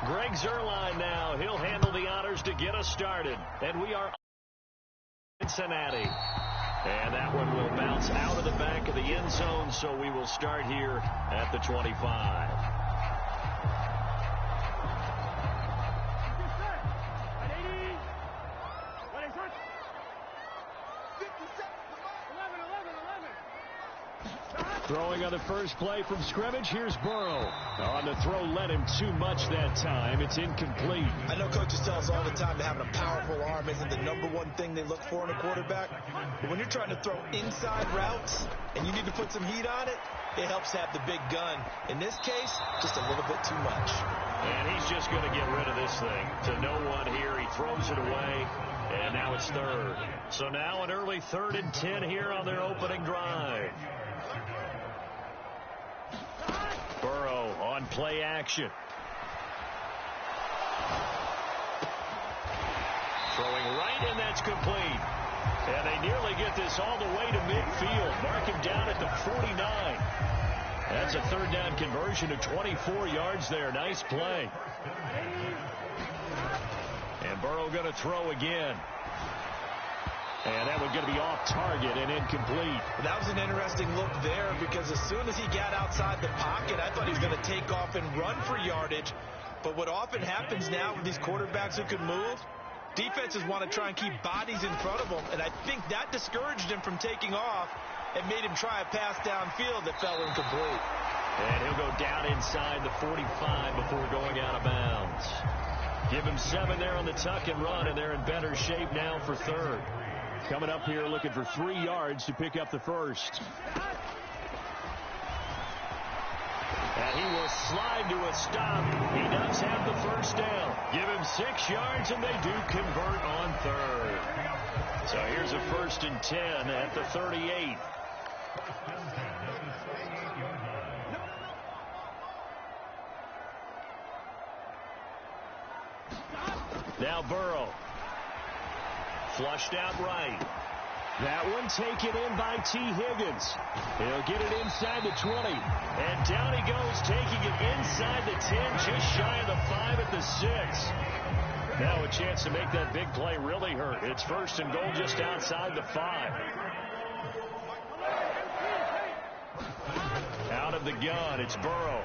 Greg Zuerlein now. He'll handle the honors to get us started. And we are in Cincinnati. And that one will bounce out of the back of the end zone, so we will start here at the 25. Throwing on the first play from scrimmage, here's Burrow. On the throw, led him too much that time. It's incomplete. I know coaches tell us all the time that having a powerful arm isn't the #1 thing they look for in a quarterback. But when you're trying to throw inside routes and you need to put some heat on it, it helps have the big gun. In this case, just a little bit too much. And he's just going to get rid of this thing. To no one here, he throws it away, and now it's third. So now an early 3rd and 10 here on their opening drive. Burrow on play action. Throwing right, and that's complete. And they nearly get this all the way to midfield. Mark him down at the 49. That's a 3rd down conversion to 24 yards there. Nice play. And Burrow going to throw again. And that one going to be off target and incomplete. That was an interesting look there because as soon as he got outside the pocket, I thought he was going to take off and run for yardage. But what often happens now with these quarterbacks who can move, defenses want to try and keep bodies in front of them. And I think that discouraged him from taking off and made him try a pass downfield that fell incomplete. And he'll go down inside the 45 before going out of bounds. Give him 7 there on the tuck and run, and they're in better shape now for 3rd. Coming up here looking for 3 yards to pick up the first. And he will slide to a stop. He does have the first down. Give him 6 yards, and they do convert on 3rd. So here's a 1st and 10 at the 38. Now Burrow. Flushed out right. That one taken in by T. Higgins. He'll get it inside the 20. And down he goes, taking it inside the 10, just shy of the 5 at the 6. Now a chance to make that big play really hurt. It's 1st and goal just outside the 5. Out of the gun, it's Burrow.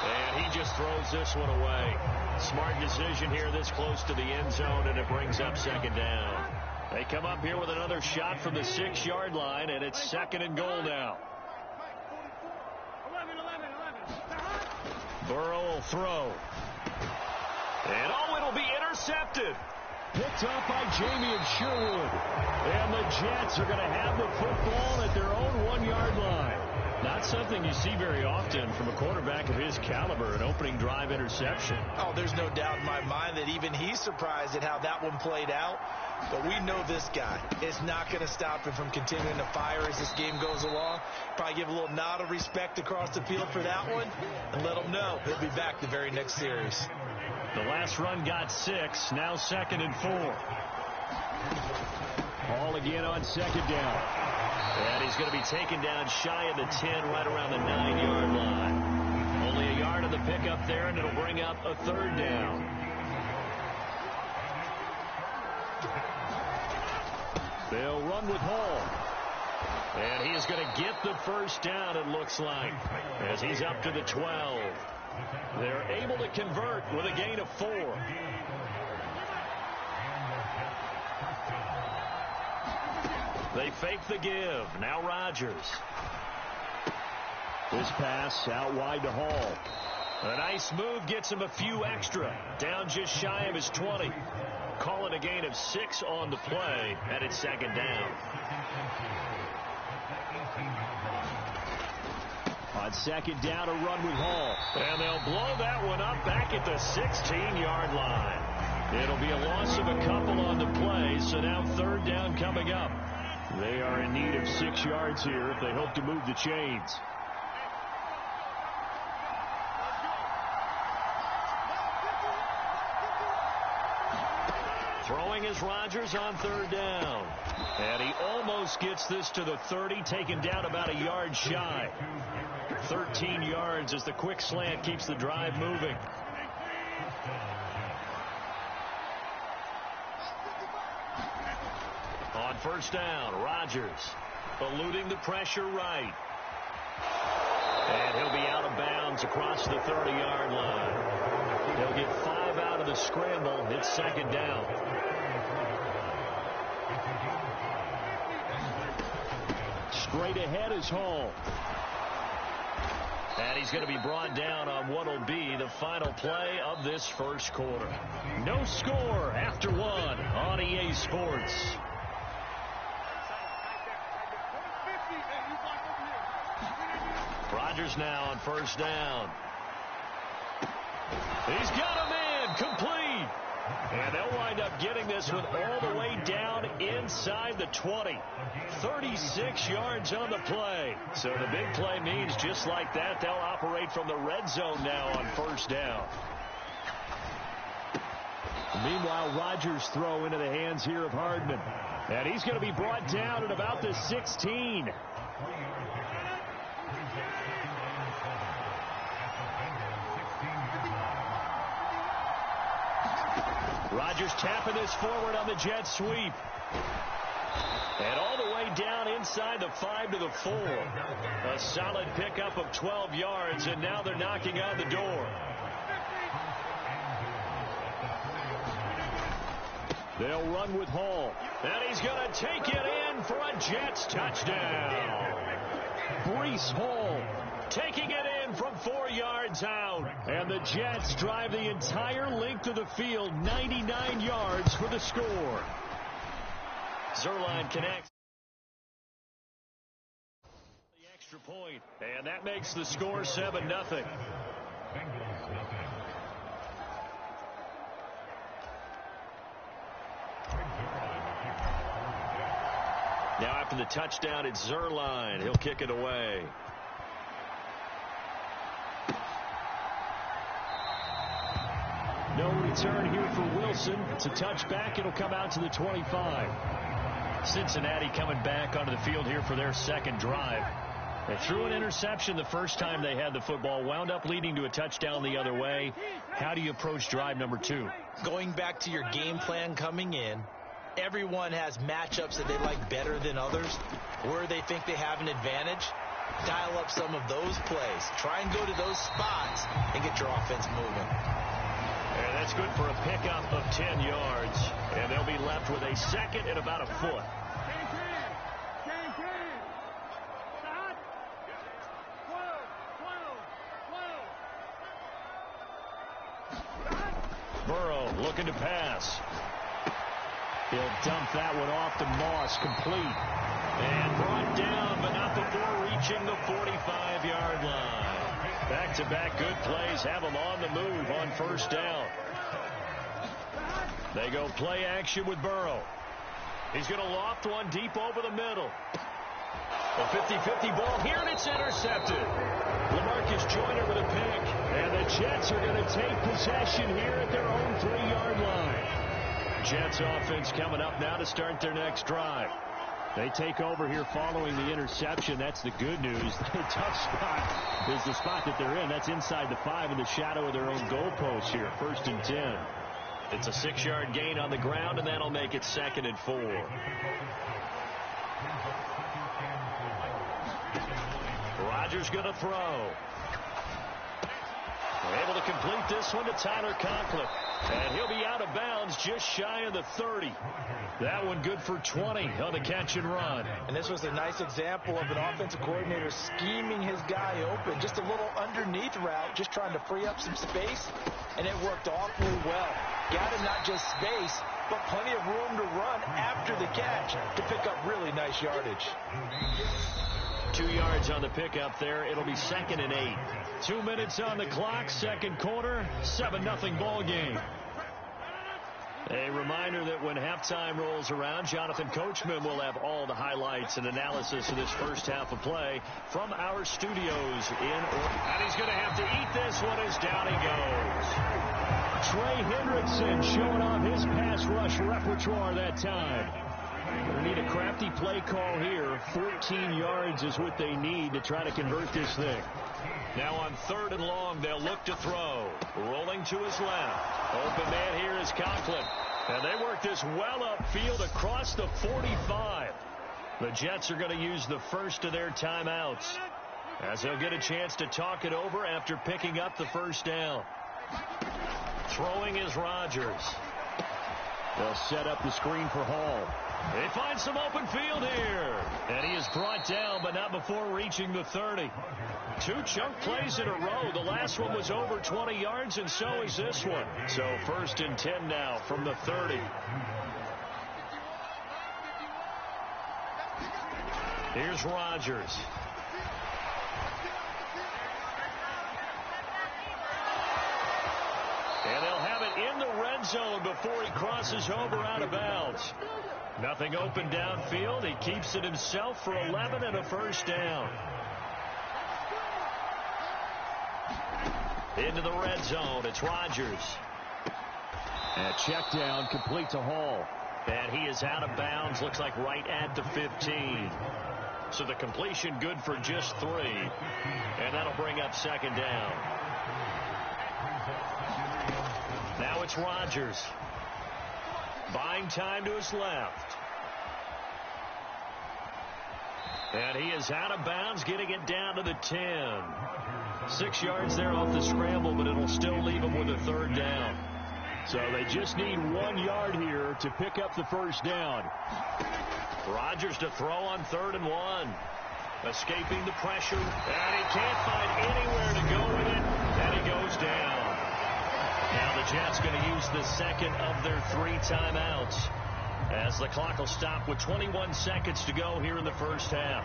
And he just throws this one away. Smart decision here this close to the end zone, and it brings up 2nd down. They come up here with another shot from the 6-yard line, and it's 2nd and goal now. Burrow will throw. And it'll be intercepted. Picked up by Jamie and Sherwood. And the Jets are going to have the football at their own 1-yard line. Not something you see very often from a quarterback of his caliber, an opening drive interception. Oh, there's no doubt in my mind that even he's surprised at how that one played out. But we know this guy is not going to stop him from continuing to fire as this game goes along. Probably give a little nod of respect across the field for that one and let him know he'll be back the very next series. The last run got 6, now 2nd and 4. Ball again on 2nd down. And he's going to be taken down shy of the 10, right around the 9-yard line. Only a yard of the pickup there, and it'll bring up a 3rd down. They'll run with Hall. And he is going to get the first down, it looks like, as he's up to the 12. They're able to convert with a gain of 4. They fake the give. Now Rodgers. This pass out wide to Hall. A nice move gets him a few extra. Down just shy of his 20. Calling a gain of 6 on the play, and it's 2nd down. On 2nd down, a run with Hall. And they'll blow that one up back at the 16-yard line. It'll be a loss of a couple on the play, so now 3rd down coming up. They are in need of 6 yards here if they hope to move the chains. Throwing is Rodgers on 3rd down. And he almost gets this to the 30, taken down about a yard shy. 13 yards as the quick slant keeps the drive moving. On first down, Rodgers eluding the pressure right. And he'll be out of bounds across the 30-yard line. He'll get 5 out of the scramble. It's second down. Straight ahead is Hall. And he's going to be brought down on what will be the final play of this first quarter. No score after one on EA Sports. Rodgers now on first down. He's got a man complete. And they'll wind up getting this one all the way down inside the 20. 36 yards on the play. So the big play means just like that, they'll operate from the red zone now on first down. Meanwhile, Rodgers' throw into the hands here of Hardman. And he's going to be brought down at about the 16. Rodgers tapping this forward on the jet sweep. And all the way down inside the 5 to the 4. A solid pickup of 12 yards, and now they're knocking on the door. They'll run with Hall. And he's going to take it in for a Jets touchdown. Breece Hall taking it in from 4 yards out. And the Jets drive the entire length of the field, 99 yards for the score. Zerline connects the extra point, and that makes the score 7-0. Now after the touchdown, it's Zerline. He'll kick it away. No return here for Wilson. It's a touchback. It'll come out to the 25. Cincinnati coming back onto the field here for their second drive. They threw an interception the first time they had the football, wound up leading to a touchdown the other way. How do you approach drive number 2? Going back to your game plan coming in, everyone has matchups that they like better than others, where they think they have an advantage. Dial up some of those plays. Try and go to those spots and get your offense moving. And that's good for a pickup of 10 yards. And they'll be left with a second and about a foot. Burrow looking to pass. He'll dump that one off to Moss, complete. And brought down, but not before reaching the 45-yard line. Back-to-back good plays have them on the move on first down. They go play action with Burrow. He's going to loft one deep over the middle. A 50-50 ball here, and it's intercepted. LaMarcus Joyner with a pick. And the Jets are going to take possession here at their own 3-yard line. Jets offense coming up now to start their next drive. They take over here following the interception. That's the good news. The tough spot is the spot that they're in. That's inside the 5 in the shadow of their own goalpost here. 1st and 10. It's a 6-yard gain on the ground, and that'll make it 2nd and 4. Rodgers going to throw. Able to complete this one to Tyler Conklin. And he'll be out of bounds just shy of the 30. That one good for 20 on the catch and run. And this was a nice example of an offensive coordinator scheming his guy open. Just a little underneath route, just trying to free up some space. And it worked awfully well. Got him not just space, but plenty of room to run after the catch to pick up really nice yardage. 2 yards on the pickup there. It'll be 2nd and 8. 2 minutes on the clock, second quarter, 7-0 ball game. A reminder that when halftime rolls around, Jonathan Coachman will have all the highlights and analysis of this first half of play from our studios in Orlando. And he's going to have to eat this one as down he goes. Trey Hendrickson showing off his pass rush repertoire that time. They need a crafty play call here. 14 yards is what they need to try to convert this thing. Now on 3rd and long, they'll look to throw. Rolling to his left. Open man here is Conklin. And they work this well upfield across the 45. The Jets are going to use the first of their timeouts, as they'll get a chance to talk it over after picking up the first down. Throwing is Rodgers. They'll set up the screen for Hall. They find some open field here. And he is brought down, but not before reaching the 30. 2 chunk plays in a row. The last one was over 20 yards, and so is this one. So 1st and 10 now from the 30. Here's Rodgers. And they'll have it in the red zone before he crosses over out of bounds. Nothing open downfield. He keeps it himself for 11 and a first down. Into the red zone. It's Rodgers. And check down complete to Hall. And he is out of bounds. Looks like right at the 15. So the completion good for just 3. And that'll bring up 2nd down. Now it's Rodgers. Buying time to his left. And he is out of bounds, getting it down to the 10. 6 yards there off the scramble, but it'll still leave him with a 3rd down. So they just need 1 yard here to pick up the first down. Rodgers to throw on 3rd and 1. Escaping the pressure, and he can't find anywhere to go with it, and he goes down. Now the Jets going to use the second of their 3 timeouts, as the clock will stop with 21 seconds to go here in the first half.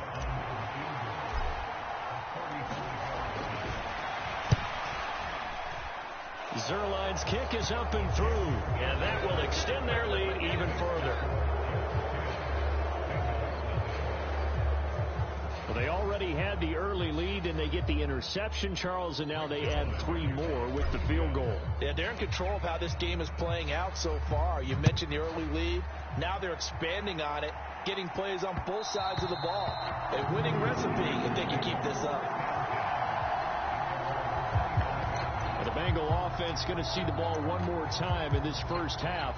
Zerline's kick is up and through, and that will extend their lead even further. Well, they already had the early lead, and they get the interception, Charles, and now they add 3 more with the field goal. Yeah, they're in control of how this game is playing out so far. You mentioned the early lead. Now they're expanding on it, getting plays on both sides of the ball. A winning recipe if they can keep this up. The Bengal offense going to see the ball one more time in this first half.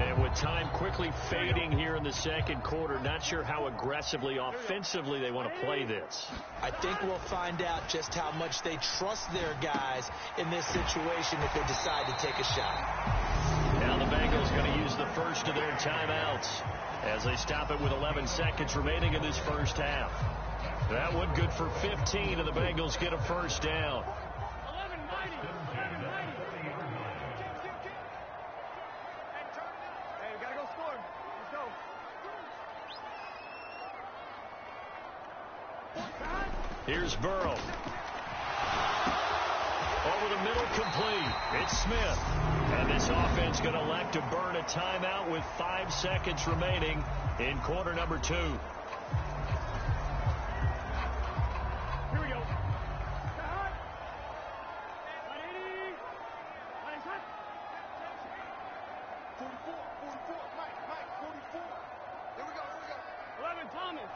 And with time quickly fading here in the second quarter, not sure how aggressively, offensively they want to play this. I think we'll find out just how much they trust their guys in this situation if they decide to take a shot. Now the Bengals going to use the first of their timeouts as they stop it with 11 seconds remaining in this first half. That one good for 15, and the Bengals get a first down. Here's Burrow. Over the middle, complete. It's Smith. And this offense going to elect to burn a timeout with 5 seconds remaining in quarter number 2. Here we go. 44, Mike, 44. Here we go. 11, Thomas.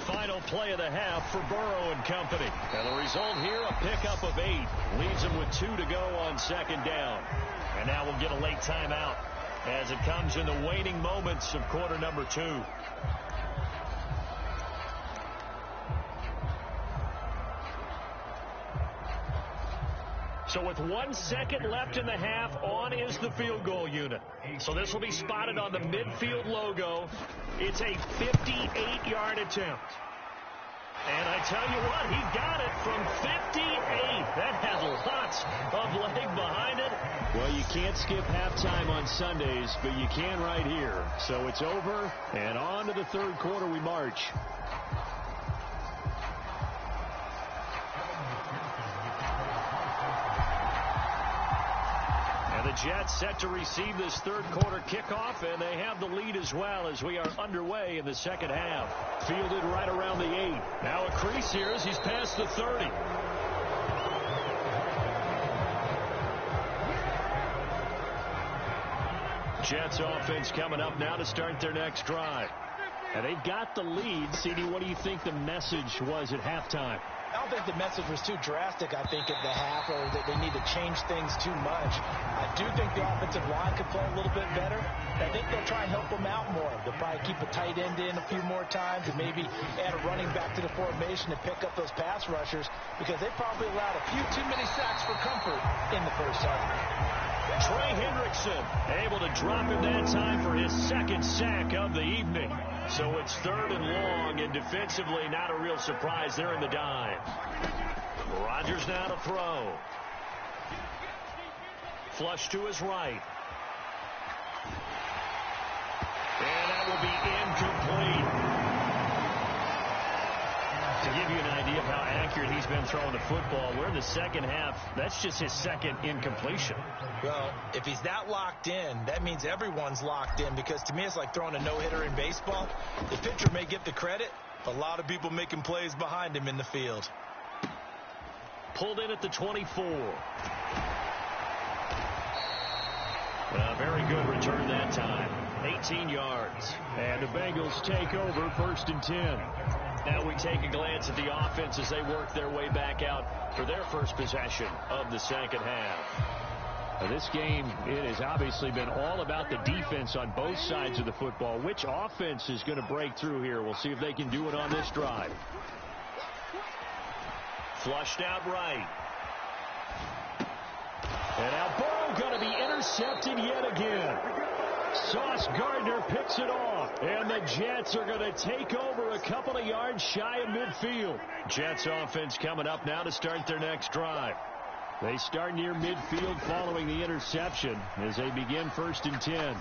Final play of the half for Burrow and company. And the result here, a pickup of 8. Leaves them with 2 to go on 2nd down. And now we'll get a late timeout as it comes in the waning moments of quarter number 2. So with 1 second left in the half, on is the field goal unit. So this will be spotted on the midfield logo. It's a 58-yard attempt. And I tell you what, he got it from 58. That has lots of leg behind it. Well, you can't skip halftime on Sundays, but you can right here. So it's over, and on to the third quarter we march. The Jets set to receive this third quarter kickoff, and they have the lead as well as we are underway in the second half. Fielded right around the 8. Now a crease here as he's past the 30. Jets offense coming up now to start their next drive. And they've got the lead. CD, what do you think the message was at halftime? I don't think the message was too drastic, I think, at the half, or that they need to change things too much. I do think the offensive line could play a little bit better. I think they'll try and help them out more. They'll probably keep a tight end in a few more times and maybe add a running back to the formation to pick up those pass rushers, because they probably allowed a few too many sacks for comfort in the first half. Trey Hendrickson able to drop him that time for his second sack of the evening. So it's 3rd and long, and defensively not a real surprise. They're in the dive. Rodgers now to throw. Flush to his right. And that will be incomplete. To give you an idea of how accurate he's been throwing the football, we're in the second half. That's just his second incompletion. Well, if he's that locked in, that means everyone's locked in, because to me it's like throwing a no-hitter in baseball. The pitcher may get the credit, but a lot of people making plays behind him in the field. Pulled in at the 24. Very good return that time. 18 yards. And the Bengals take over 1st and 10. Now we take a glance at the offense as they work their way back out for their first possession of the second half. Now this game, it has obviously been all about the defense on both sides of the football. Which offense is going to break through here? We'll see if they can do it on this drive. Flushed out right. And now Burrow going to be intercepted yet again. Sauce Gardner picks it off. And the Jets are going to take over a couple of yards shy of midfield. Jets offense coming up now to start their next drive. They start near midfield following the interception as they begin 1st and 10.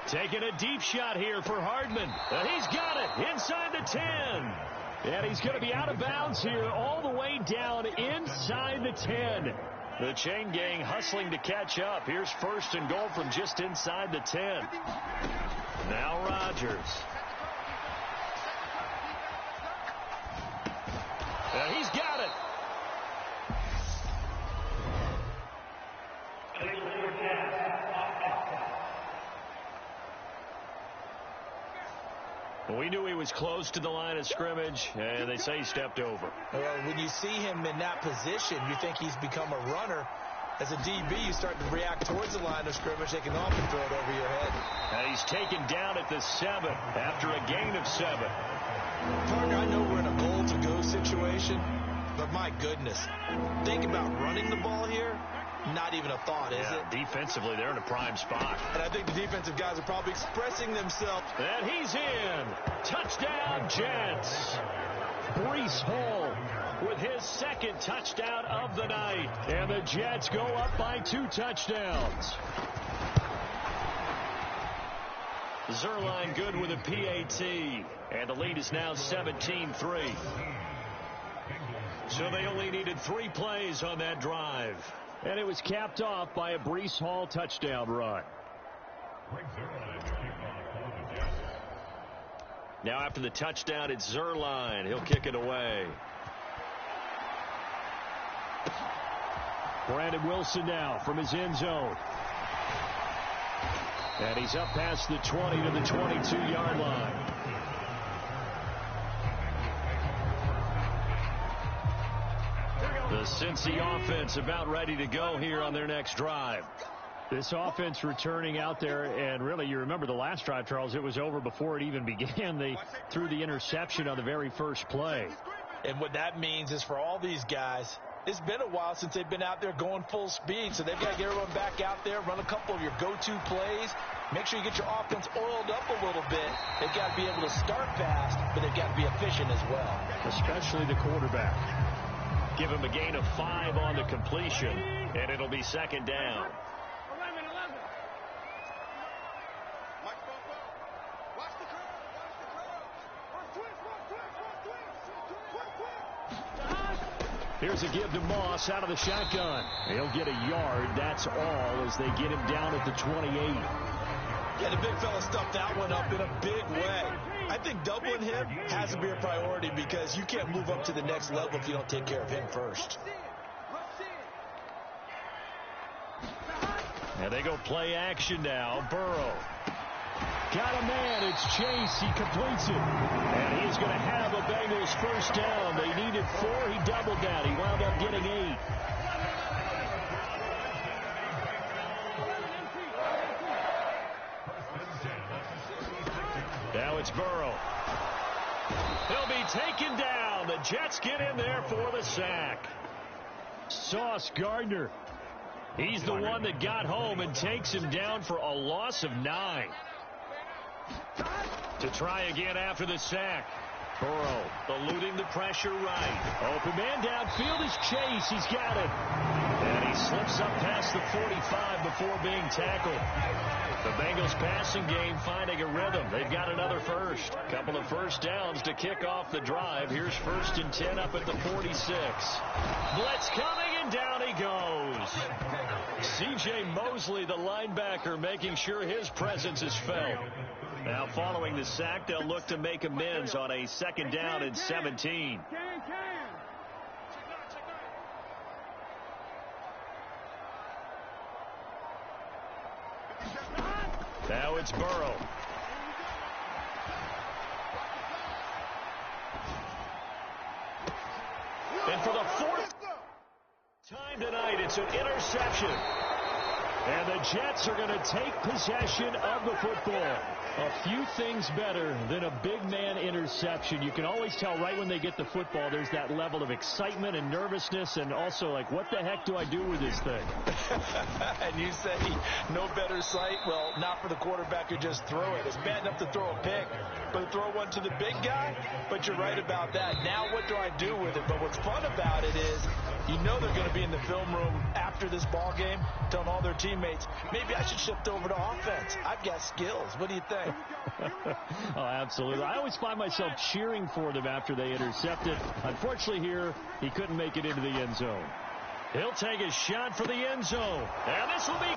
Taking a deep shot here for Hardman. He's got it inside the 10. And he's going to be out of bounds here all the way down inside the 10. The chain gang hustling to catch up. Here's 1st and goal from just inside the 10. Now Rodgers. He's got it. We knew he was close to the line of scrimmage, and they say he stepped over. Well, when you see him in that position, you think he's become a runner. As a DB, you start to react towards the line of scrimmage. They can often throw it over your head. And he's taken down at the 7 after a gain of 7. Partner, I know we're in a goal-to-go situation, but my goodness, think about running the ball here. Not even a thought, is it? Defensively, they're in a prime spot. And I think the defensive guys are probably expressing themselves. And he's in. Touchdown, Jets. Breece Hall with his second touchdown of the night. And the Jets go up by 2 touchdowns. Zerline good with a PAT. And the lead is now 17-3. So they only needed 3 plays on that drive. And it was capped off by a Breece Hall touchdown run. Now after the touchdown, it's Zerline. He'll kick it away. Brandon Wilson now from his end zone. And he's up past the 20 to the 22-yard line. The Cincy offense about ready to go here on their next drive. This offense returning out there, and really you remember the last drive, Charles, it was over before it even began. They threw the interception on the very first play. And what that means is for all these guys, it's been a while since they've been out there going full speed, so they've got to get everyone back out there, run a couple of your go-to plays, make sure you get your offense oiled up a little bit. They've got to be able to start fast, but they've got to be efficient as well. Especially the quarterback. Give him a gain of 5 on the completion, and it'll be 2nd down. 11. Watch the curve. Here's a give to Moss out of the shotgun. He'll get a yard. That's all as they get him down at the 28. Yeah, the big fella stuffed that one up in a big way. I think doubling him has to be a priority because you can't move up to the next level if you don't take care of him first. And they go play action now. Burrow. Got a man. It's Chase. He completes it. And he's going to have a Bengals first down. They needed 4. He doubled that. He wound up getting 8. Now it's Burrow. He'll be taken down. The Jets get in there for the sack. Sauce Gardner. He's the one that got home and takes him down for a loss of 9. To try again after the sack. Burrow eluding the pressure right. Open man downfield is Chase. He's got it. And he slips up past the 45 before being tackled. The Bengals passing game finding a rhythm. They've got another first. Couple of first downs to kick off the drive. Here's 1st and 10 up at the 46. Blitz coming and down he goes. C.J. Mosley, the linebacker, making sure his presence is felt. Now following the sack, they'll look to make amends on a 2nd down and 17. Now it's Burrow. And for the 4th time tonight, it's an interception. And the Jets are going to take possession of the football. A few things better than a big man interception. You can always tell right when they get the football, there's that level of excitement and nervousness, and also like, what the heck do I do with this thing? And you say no better sight? Well, not for the quarterback who just threw it. It's bad enough to throw a pick, but to throw one to the big guy? But you're right about that. Now what do I do with it? But what's fun about it is you know they're going to be in the film room after this ball game telling all their teammates, maybe I should shift over to offense. I've got skills. What do you think? Oh, absolutely. I always find myself cheering for them after they intercept it. Unfortunately here, he couldn't make it into the end zone. He'll take a shot for the end zone. And this will be